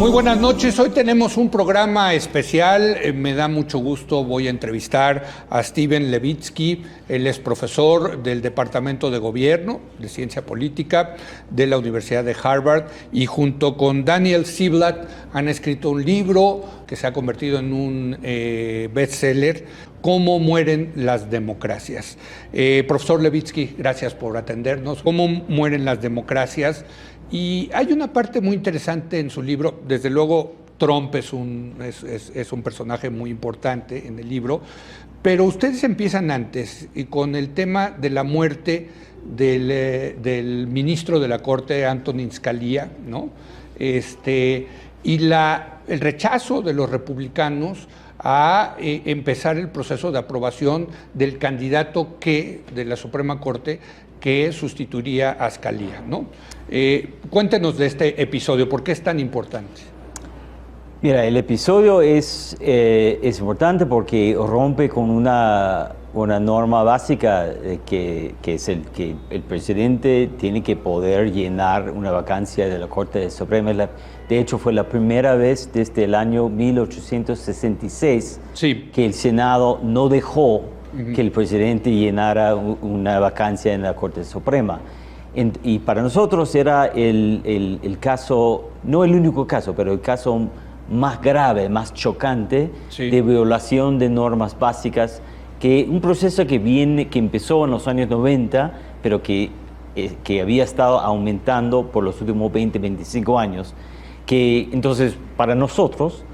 Muy buenas noches, hoy tenemos un programa especial, me da mucho gusto, voy a entrevistar a Steven Levitsky, él es profesor del Departamento de Gobierno de Ciencia Política de la Universidad de Harvard y junto con Daniel Ziblatt han escrito un libro que se ha convertido en un bestseller, ¿Cómo mueren las democracias? Profesor Levitsky, gracias por atendernos. ¿Cómo mueren las democracias? Y hay una parte muy interesante en su libro, desde luego Trump es un personaje muy importante en el libro, pero ustedes empiezan antes y con el tema de la muerte del ministro de la Corte, Antonin Scalia, ¿no? Y el rechazo de los republicanos a empezar el proceso de aprobación del candidato de la Suprema Corte que sustituiría a Scalia, ¿no? Cuéntenos de este episodio, ¿por qué es tan importante? Mira, el episodio es importante porque rompe con una norma básica que es que el presidente tiene que poder llenar una vacancia de la Corte Suprema. De hecho, fue la primera vez desde el año 1866 sí, que el Senado no dejó que el presidente llenara una vacancia en la Corte Suprema. Y para nosotros era el caso, no el único caso, pero el caso más grave, más chocante, sí, de violación de normas básicas, que un proceso que empezó en los años 90, pero que había estado aumentando por los últimos 20, 25 años. Entonces, para nosotros,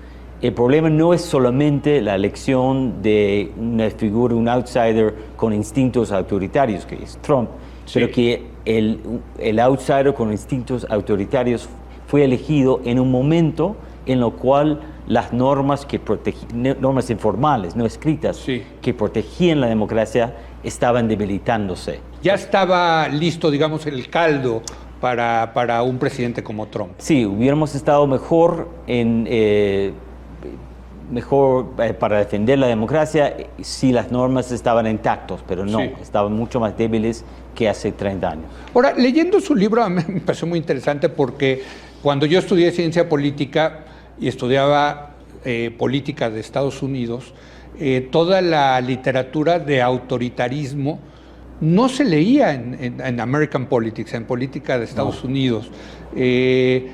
el problema no es solamente la elección de una figura, un outsider con instintos autoritarios, que es Trump, sí, pero que el outsider con instintos autoritarios fue elegido en un momento en el cual las normas normas informales, no escritas, sí, que protegían la democracia, estaban debilitándose. Ya estaba listo, digamos, el caldo para un presidente como Trump. Sí, hubiéramos estado mejor para defender la democracia si las normas estaban intactas, pero no, sí, estaban mucho más débiles que hace 30 años. Ahora, leyendo su libro, a mí me pareció muy interesante porque cuando yo estudié ciencia política y estudiaba política de Estados Unidos, toda la literatura de autoritarismo no se leía en American Politics, en política de Estados Unidos,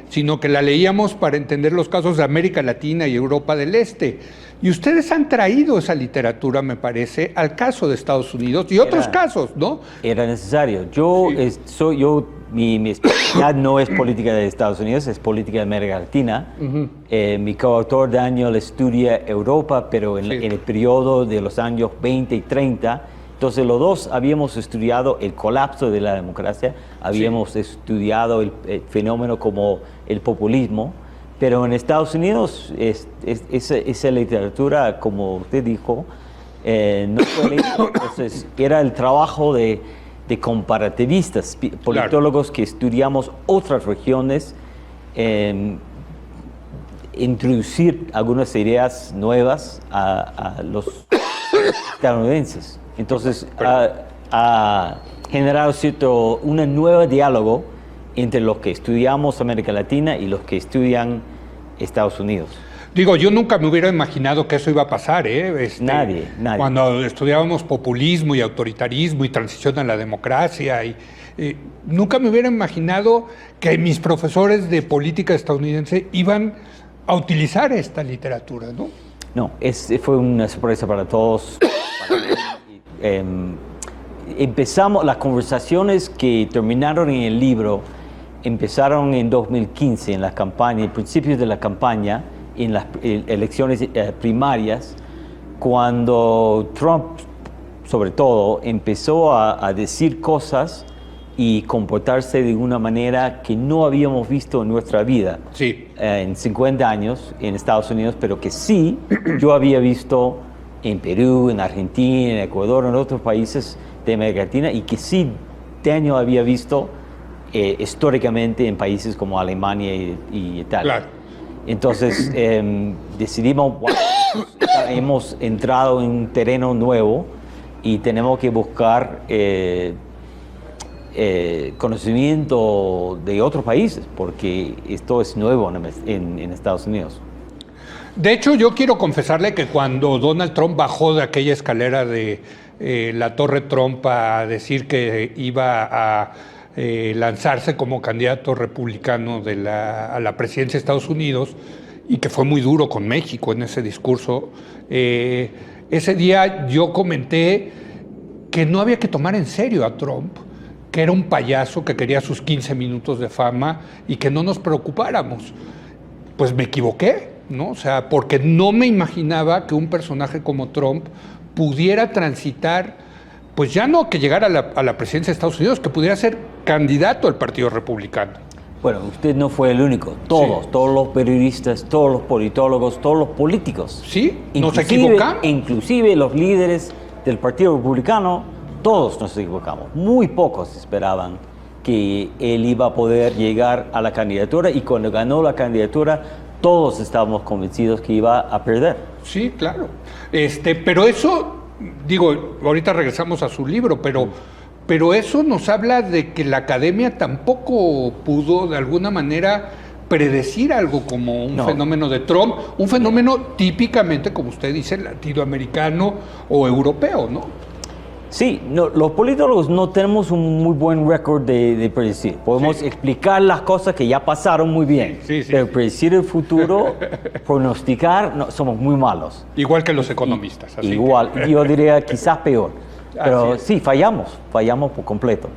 sino que la leíamos para entender los casos de América Latina y Europa del Este. Y ustedes han traído esa literatura, me parece, al caso de Estados Unidos y otros casos, ¿no? Era necesario. Mi especialidad no es política de Estados Unidos, es política de América Latina. Mi coautor Daniel estudia Europa, pero en el periodo de los años 20 y 30. Entonces los dos habíamos estudiado el colapso de la democracia, habíamos estudiado el fenómeno como el populismo, pero en Estados Unidos esa literatura, como usted dijo, no fue leída. Entonces era el trabajo de comparativistas, politólogos que estudiamos otras regiones, introducir algunas ideas nuevas a los estadounidenses. Entonces ha generado un nuevo diálogo entre los que estudiamos América Latina y los que estudian Estados Unidos. Digo, yo nunca me hubiera imaginado que eso iba a pasar, ¿eh? Nadie. Cuando estudiábamos populismo y autoritarismo y transición a la democracia, nunca me hubiera imaginado que mis profesores de política estadounidense iban a utilizar esta literatura, ¿no? No, fue una sorpresa para todos. Empezamos las conversaciones que terminaron en el libro, empezaron en 2015, en la campaña, en principios de la campaña, en las elecciones primarias, cuando Trump, sobre todo, empezó a decir cosas y comportarse de una manera que no habíamos visto en nuestra vida en 50 años en Estados Unidos, pero que sí yo había visto en Perú, en Argentina, en Ecuador, en otros países de América Latina, y que sí Daniel había visto históricamente en países como Alemania y Italia. Claro. Entonces decidimos, hemos entrado en un terreno nuevo y tenemos que buscar conocimiento de otros países, porque esto es nuevo en Estados Unidos. De hecho, yo quiero confesarle que cuando Donald Trump bajó de aquella escalera de la Torre Trump a decir que iba a lanzarse como candidato republicano a la presidencia de Estados Unidos, y que fue muy duro con México en ese discurso, ese día yo comenté que no había que tomar en serio a Trump, que era un payaso que quería sus 15 minutos de fama y que no nos preocupáramos. Pues me equivoqué, ¿no? O sea, porque no me imaginaba que un personaje como Trump pudiera transitar, pues ya no que llegara a la presidencia de Estados Unidos, que pudiera ser candidato al Partido Republicano. Bueno, usted no fue el único. Todos, Sí. todos los periodistas, todos los politólogos, todos los políticos. Sí, nos equivocamos. Inclusive los líderes del Partido Republicano, todos nos equivocamos. Muy pocos esperaban que él iba a poder llegar a la candidatura, y cuando ganó la candidatura, todos estábamos convencidos que iba a perder. Sí, claro. Pero eso, digo, ahorita regresamos a su libro, pero eso nos habla de que la academia tampoco pudo de alguna manera predecir algo como un fenómeno de Trump, un fenómeno típicamente, como usted dice, latinoamericano o europeo, ¿no? Sí, no, los politólogos no tenemos un muy buen récord de predecir. Podemos explicar las cas que ya pasaron muy bien, Sí, pero predecir el futuro, pronosticar, no, somos muy malos. Igual que los economistas. Así Igual, yo diría quizás peor. Pero es. sí, fallamos por completo.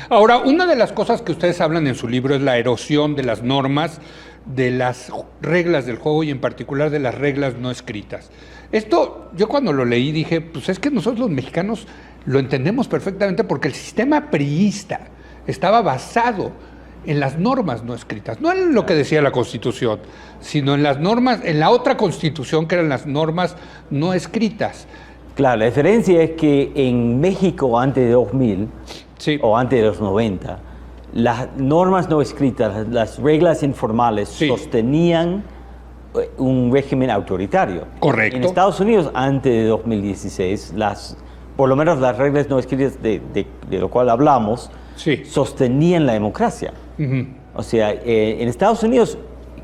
Ahora, una de las cosas que ustedes hablan en su libro es la erosión de las normas, de las reglas del juego y en particular de las reglas no escritas. Esto, yo cuando lo leí dije, pues es que nosotros los mexicanos lo entendemos perfectamente porque el sistema priista estaba basado en las normas no escritas, no en lo que decía la Constitución, sino en las normas, en la otra Constitución que eran las normas no escritas. Claro, la diferencia es que en México antes de 2000 Sí. o antes de los 90, las normas no escritas, las reglas informales Sí. sostenían un régimen autoritario. Correcto. En Estados Unidos antes de 2016, por lo menos las reglas no escritas de lo cual hablamos, Sí. sostenían la democracia. Ujú. O sea, en Estados Unidos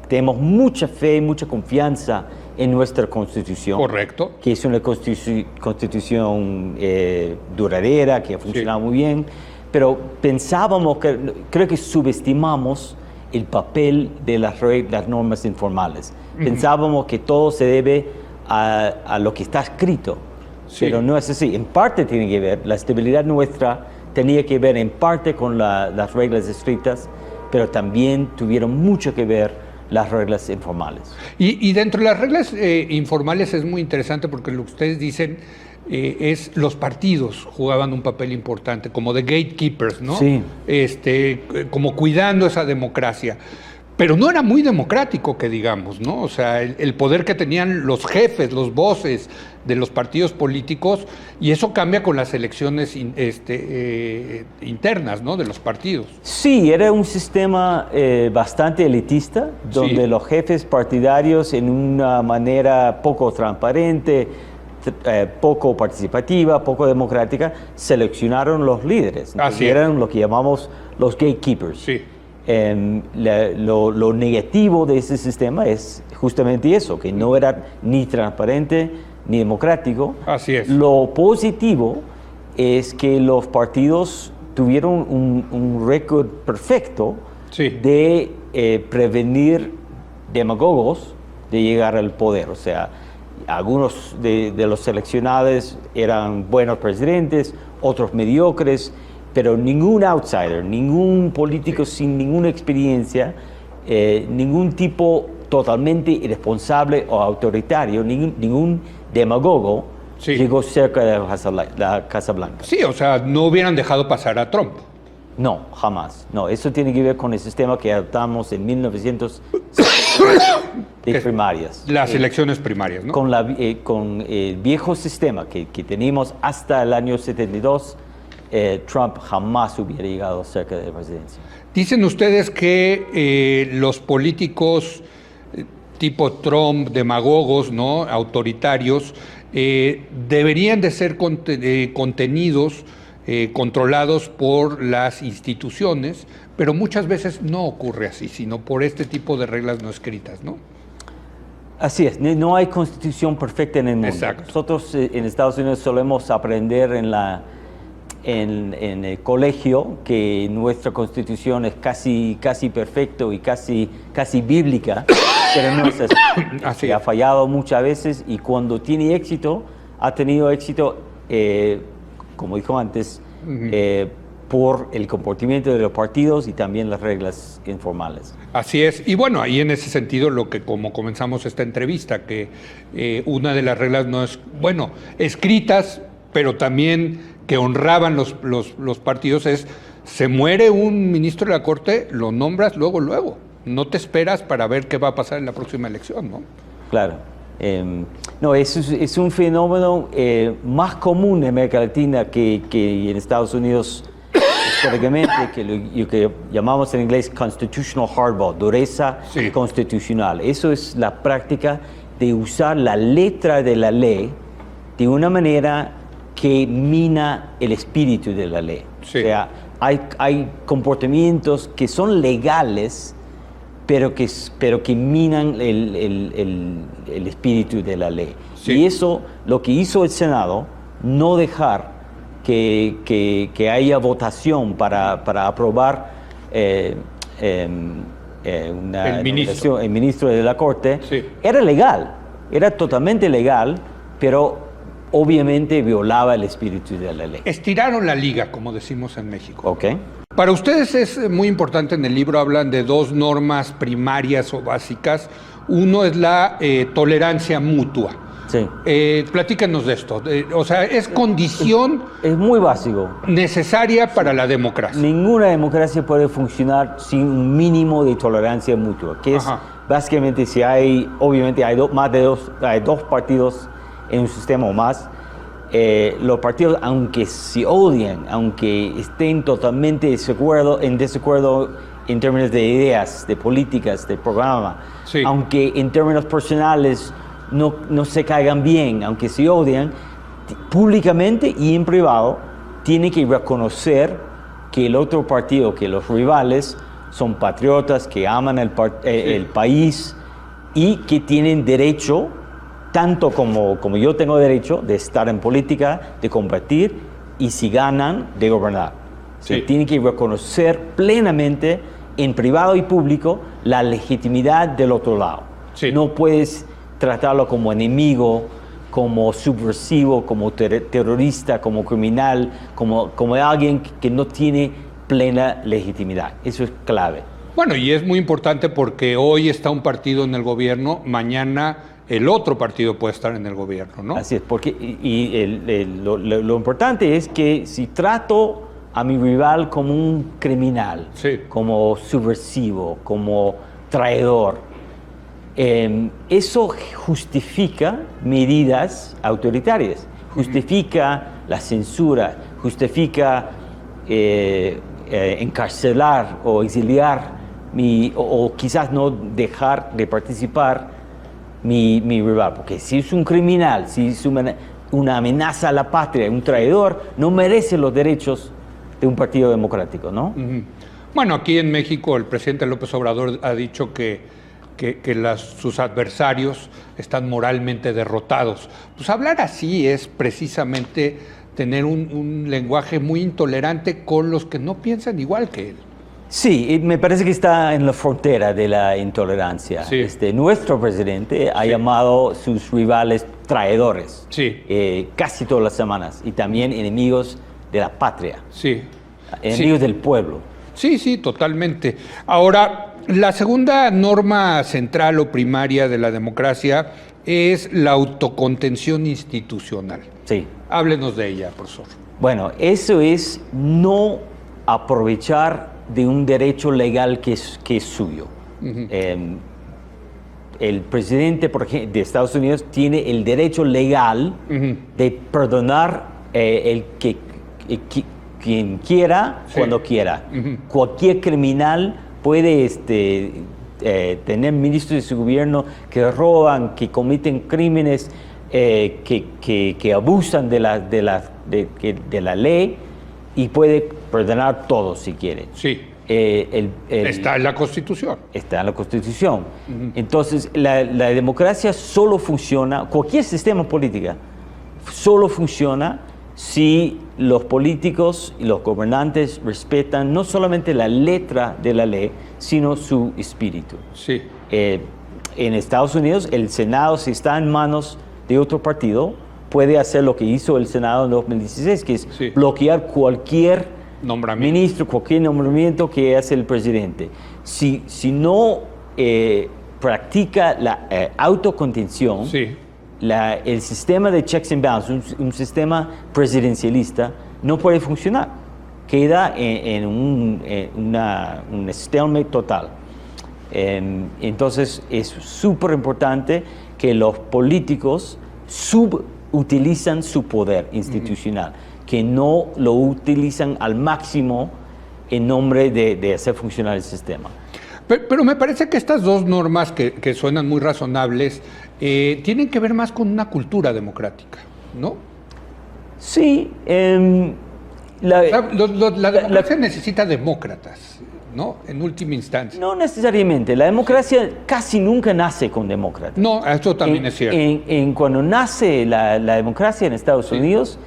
tenemos mucha fe, mucha confianza en nuestra Constitución. Correcto. Que es una constitución duradera, que ha funcionado muy bien, pero creo que subestimamos el papel de las normas informales. Pensábamos que todo se debe a lo que está escrito, pero no es así. En parte tiene que ver, la estabilidad nuestra tenía que ver en parte con las reglas escritas, pero también tuvieron mucho que ver las reglas informales. Y dentro de las reglas informales es muy interesante porque lo que ustedes dicen es los partidos jugaban un papel importante, como de gatekeepers, ¿no? Sí. Como cuidando esa democracia. Pero no era muy democrático, que digamos, ¿no? O sea, el poder que tenían los jefes, los voces de los partidos políticos, y eso cambia con las elecciones internas, ¿no? De los partidos. Sí, era un sistema bastante elitista, donde los jefes partidarios, en una manera poco transparente, poco participativa, poco democrática, seleccionaron los líderes. Así eran lo que llamamos los gatekeepers. Sí. Lo negativo de ese sistema es justamente eso, que no era ni transparente ni democrático. Así es. Lo positivo es que los partidos tuvieron un récord perfecto de prevenir demagogos de llegar al poder. O sea, algunos de los seleccionados eran buenos presidentes, otros mediocres, pero ningún outsider, ningún político sin ninguna experiencia, ningún tipo totalmente irresponsable o autoritario, ningún demagogo llegó cerca de la Casa Blanca. Sí, o sea, no hubieran dejado pasar a Trump. No, jamás. No, eso tiene que ver con el sistema que adoptamos en 1900 de primarias. Las elecciones primarias, ¿no? Con el viejo sistema que teníamos hasta el año 72, Trump jamás hubiera llegado cerca de la presidencia. Dicen ustedes que los políticos tipo Trump, demagogos, ¿no? Autoritarios, deberían de ser contenidos controlados por las instituciones, pero muchas veces no ocurre así, sino por este tipo de reglas no escritas, ¿no? Así es, no hay constitución perfecta en el mundo. Exacto. Nosotros en Estados Unidos solemos aprender en el colegio que nuestra constitución es casi perfecto y casi bíblica, pero no es así. Así. Ha fallado muchas veces y cuando tiene éxito, ha tenido éxito, como dijo antes, por el comportamiento de los partidos y también las reglas informales. Así es. Y bueno, ahí en ese sentido, lo que como comenzamos esta entrevista, que una de las reglas no es, bueno, escritas, pero también que honraban los partidos es, se muere un ministro de la Corte, lo nombras luego. No te esperas para ver qué va a pasar en la próxima elección, ¿no? Claro. No, es un fenómeno más común en América Latina que en Estados Unidos históricamente, lo que llamamos en inglés constitutional hardball, dureza Sí. constitucional. Eso es la práctica de usar la letra de la ley de una manera que mina el espíritu de la ley. Sí. O sea, hay comportamientos que son legales, pero que minan el espíritu de la ley. Sí. Y eso, lo que hizo el Senado, no dejar que haya votación para aprobar El ministro. el ministro de la Corte, Sí. era legal, era totalmente legal, pero obviamente violaba el espíritu de la ley. Estiraron la liga, como decimos en México. ¿Ok? Para ustedes es muy importante, en el libro hablan de dos normas primarias o básicas. Uno es la tolerancia mutua. Sí. Platícanos de esto. O sea, es condición Es muy básico. necesaria para la democracia. Ninguna democracia puede funcionar sin un mínimo de tolerancia mutua, que es Ajá. básicamente si obviamente hay dos partidos en un sistema o más, los partidos, aunque se odian, aunque estén totalmente en desacuerdo en términos de ideas, de políticas, de programa, Sí. aunque en términos personales no se caigan bien, aunque se odian, públicamente y en privado, tiene que reconocer que el otro partido, que los rivales, son patriotas, que aman el país y que tienen derecho, tanto como yo tengo derecho, de estar en política, de combatir y si ganan, de gobernar. Sí. Se tiene que reconocer plenamente, en privado y público, la legitimidad del otro lado. Sí. No puedes tratarlo como enemigo, como subversivo, como terrorista, como criminal, como alguien que no tiene plena legitimidad. Eso es clave. Bueno, y es muy importante porque hoy está un partido en el gobierno, mañana el otro partido puede estar en el gobierno, ¿no? Así es, porque lo importante es que si trato a mi rival como un criminal, Sí. como subversivo, como traidor, eso justifica medidas autoritarias, justifica la censura, justifica encarcelar o exiliar o quizás no dejar de participar mi rival, porque si es un criminal, si es una amenaza a la patria, un traidor, no merece los derechos de un partido democrático, ¿no? Ujú. Bueno, aquí en México el presidente López Obrador ha dicho que sus adversarios están moralmente derrotados. Pues hablar así es precisamente tener un lenguaje muy intolerante con los que no piensan igual que él. Sí, y me parece que está en la frontera de la intolerancia. Sí. Nuestro presidente ha Sí. llamado a sus rivales traidores, Sí. casi todas las semanas, y también enemigos de la patria, Sí. enemigos Sí. del pueblo. Sí, totalmente. Ahora, la segunda norma central o primaria de la democracia es la autocontención institucional. Sí. Háblenos de ella, profesor. Bueno, eso es no aprovechar de un derecho legal que es suyo. El presidente, por ejemplo, de Estados Unidos tiene el derecho legal de perdonar quien quiera, Sí. cuando quiera. Cualquier criminal puede tener ministros de su gobierno que roban, que cometen crímenes, que abusan de la ley, y puede perdonar todo si quiere. Sí. Está en la Constitución. Está en la Constitución. Entonces, la democracia solo funciona, cualquier sistema político solo funciona si los políticos y los gobernantes respetan no solamente la letra de la ley, sino su espíritu. Sí. En Estados Unidos, el Senado, si está en manos de otro partido, puede hacer lo que hizo el Senado en 2016, que es bloquear cualquier ministro, cualquier nombramiento que hace el presidente. Si no practica la autocontención, el sistema de checks and balances, un sistema presidencialista, no puede funcionar. Queda en un stalemate total. Entonces es súper importante que los políticos subutilizan su poder institucional, que no lo utilizan al máximo en nombre de hacer funcionar el sistema. Pero me parece que estas dos normas que suenan muy razonables tienen que ver más con una cultura democrática, ¿no? Sí. La democracia necesita demócratas, ¿no? En última instancia. No necesariamente. La democracia casi nunca nace con demócratas. No, eso también es cierto. Cuando nace la democracia en Estados Unidos,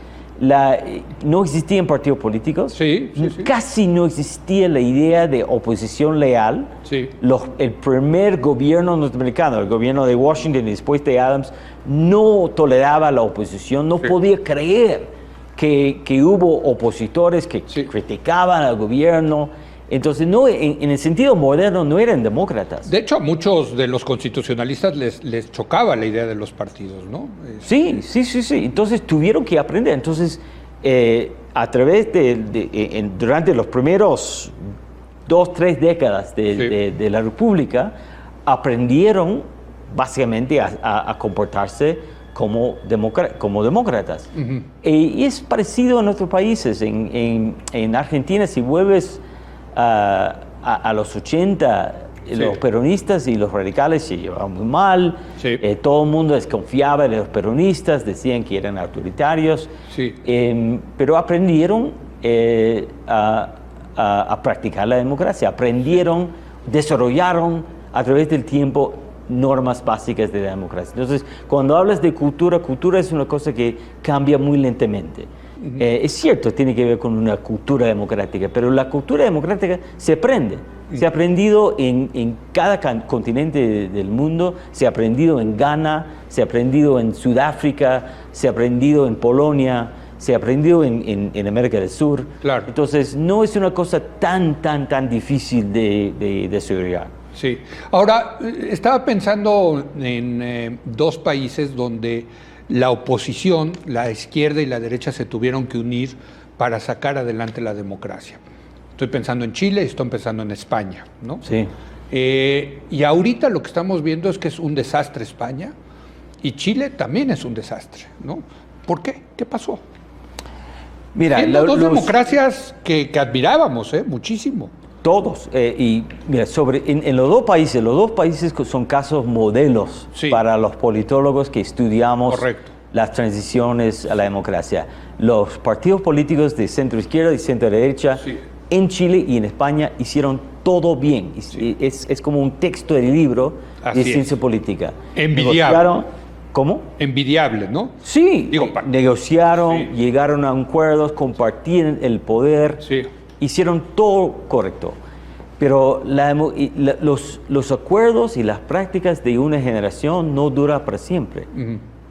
no existían partidos políticos. Casi no existía la idea de oposición leal. El primer gobierno norteamericano, el gobierno de Washington y después de Adams, no toleraba la oposición, no podía creer que hubo opositores que criticaban al gobierno. Entonces, en el sentido moderno, no eran demócratas. De hecho, a muchos de los constitucionalistas les chocaba la idea de los partidos, ¿no? Sí. Entonces, tuvieron que aprender. Entonces, a través durante los primeros 2-3 décadas de la República, aprendieron básicamente a comportarse como demócratas. Y es parecido en otros países. En Argentina, si vuelves a los 80, los peronistas y los radicales se llevaban muy mal. Todo el mundo desconfiaba de los peronistas, decían que eran autoritarios. Pero aprendieron a practicar la democracia, desarrollaron a través del tiempo normas básicas de la democracia. Entonces, cuando hablas de cultura es una cosa que cambia muy lentamente. Es cierto, tiene que ver con una cultura democrática, pero la cultura democrática se aprende. Se ha aprendido en cada continente del mundo, se ha aprendido en Ghana, se ha aprendido en Sudáfrica, se ha aprendido en Polonia, se ha aprendido en América del Sur. Entonces, no es una cosa tan difícil de desarrollar. Sí. Ahora, estaba pensando en dos países donde la oposición, la izquierda y la derecha, se tuvieron que unir para sacar adelante la democracia. Estoy pensando en Chile y estoy pensando en España, ¿no? Y ahorita lo que estamos viendo es que es un desastre España y Chile también es un desastre, ¿no? ¿Por qué? ¿Qué pasó? Mira, dos democracias que admirábamos, muchísimo. Todos. Y mira, en los dos países son casos modelos para los politólogos que estudiamos las transiciones a la democracia. Los partidos políticos de centro izquierda y centro derecha en Chile y en España hicieron todo bien. Es como un texto del libro de ciencia política. Envidiable. ¿Cómo? Envidiable, ¿no? Sí. Negociaron, llegaron a acuerdos, compartían el poder. Hicieron todo correcto, pero los acuerdos y las prácticas de una generación no duran para siempre.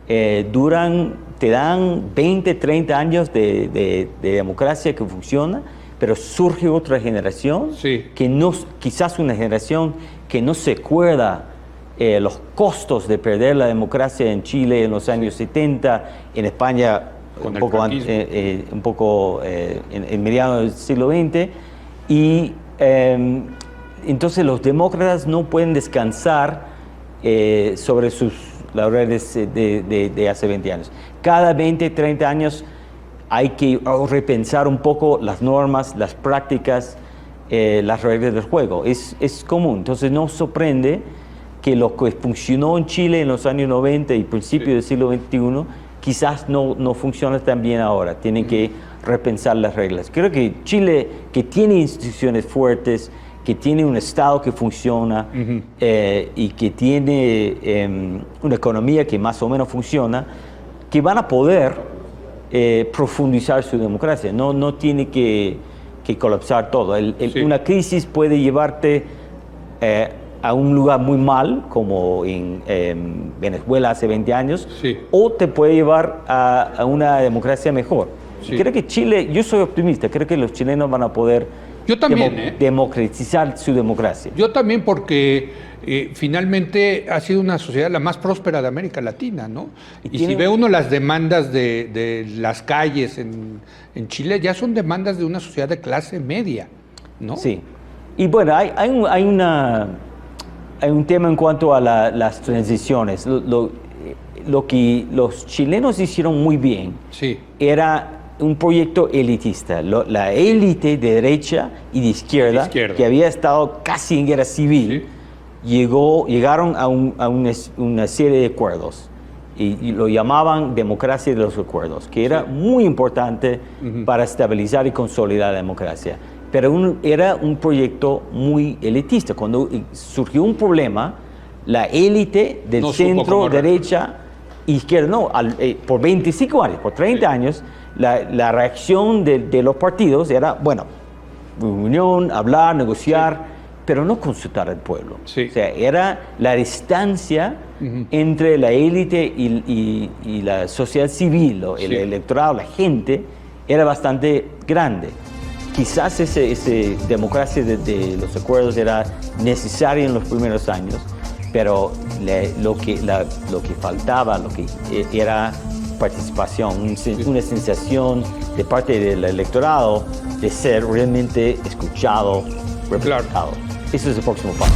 Te dan 20, 30 años de democracia que funciona, pero surge otra generación, quizás una generación que no se acuerda los costos de perder la democracia en Chile en los años 70, en España un poco en mediados del siglo XX, y entonces los demócratas no pueden descansar sobre sus laureles de hace 20 años. Cada 20, 30 años hay que repensar un poco las normas, las prácticas, las reglas del juego. Es común. Entonces no sorprende que lo que funcionó en Chile en los años 90 y principios del siglo XXI quizás no funciona tan bien ahora. Tienen que repensar las reglas. Creo que Chile, que tiene instituciones fuertes, que tiene un Estado que funciona y que tiene una economía que más o menos funciona, que van a poder profundizar su democracia. No tiene que colapsar todo. Una crisis puede llevarte a un lugar muy mal, como en Venezuela hace 20 años, o te puede llevar a una democracia mejor. Sí. Creo que Chile, yo soy optimista, creo que los chilenos van a poder democratizar su democracia. Yo también, porque finalmente ha sido una sociedad la más próspera de América Latina, ¿no? Y si ve uno las demandas de las calles en Chile, ya son demandas de una sociedad de clase media, ¿no? Sí. Y bueno, hay un tema en cuanto a las transiciones. Lo que los chilenos hicieron muy bien era un proyecto elitista. La élite de derecha y de izquierda, que había estado casi en guerra civil, llegaron a una serie de acuerdos. Y lo llamaban democracia de los acuerdos, que era muy importante para estabilizar y consolidar la democracia. Pero era un proyecto muy elitista. Cuando surgió un problema, la élite del centro, derecha, izquierda, por 25 años, por 30 años, la reacción de los partidos era, bueno, reunión, hablar, negociar, pero no consultar al pueblo. O sea, era la distancia entre la élite y la sociedad civil, el electorado, la gente, era bastante grande. Quizás esa democracia de los acuerdos era necesaria en los primeros años, pero lo que faltaba, era participación, una sensación de parte del electorado de ser realmente escuchado, representado. Eso es el próximo paso.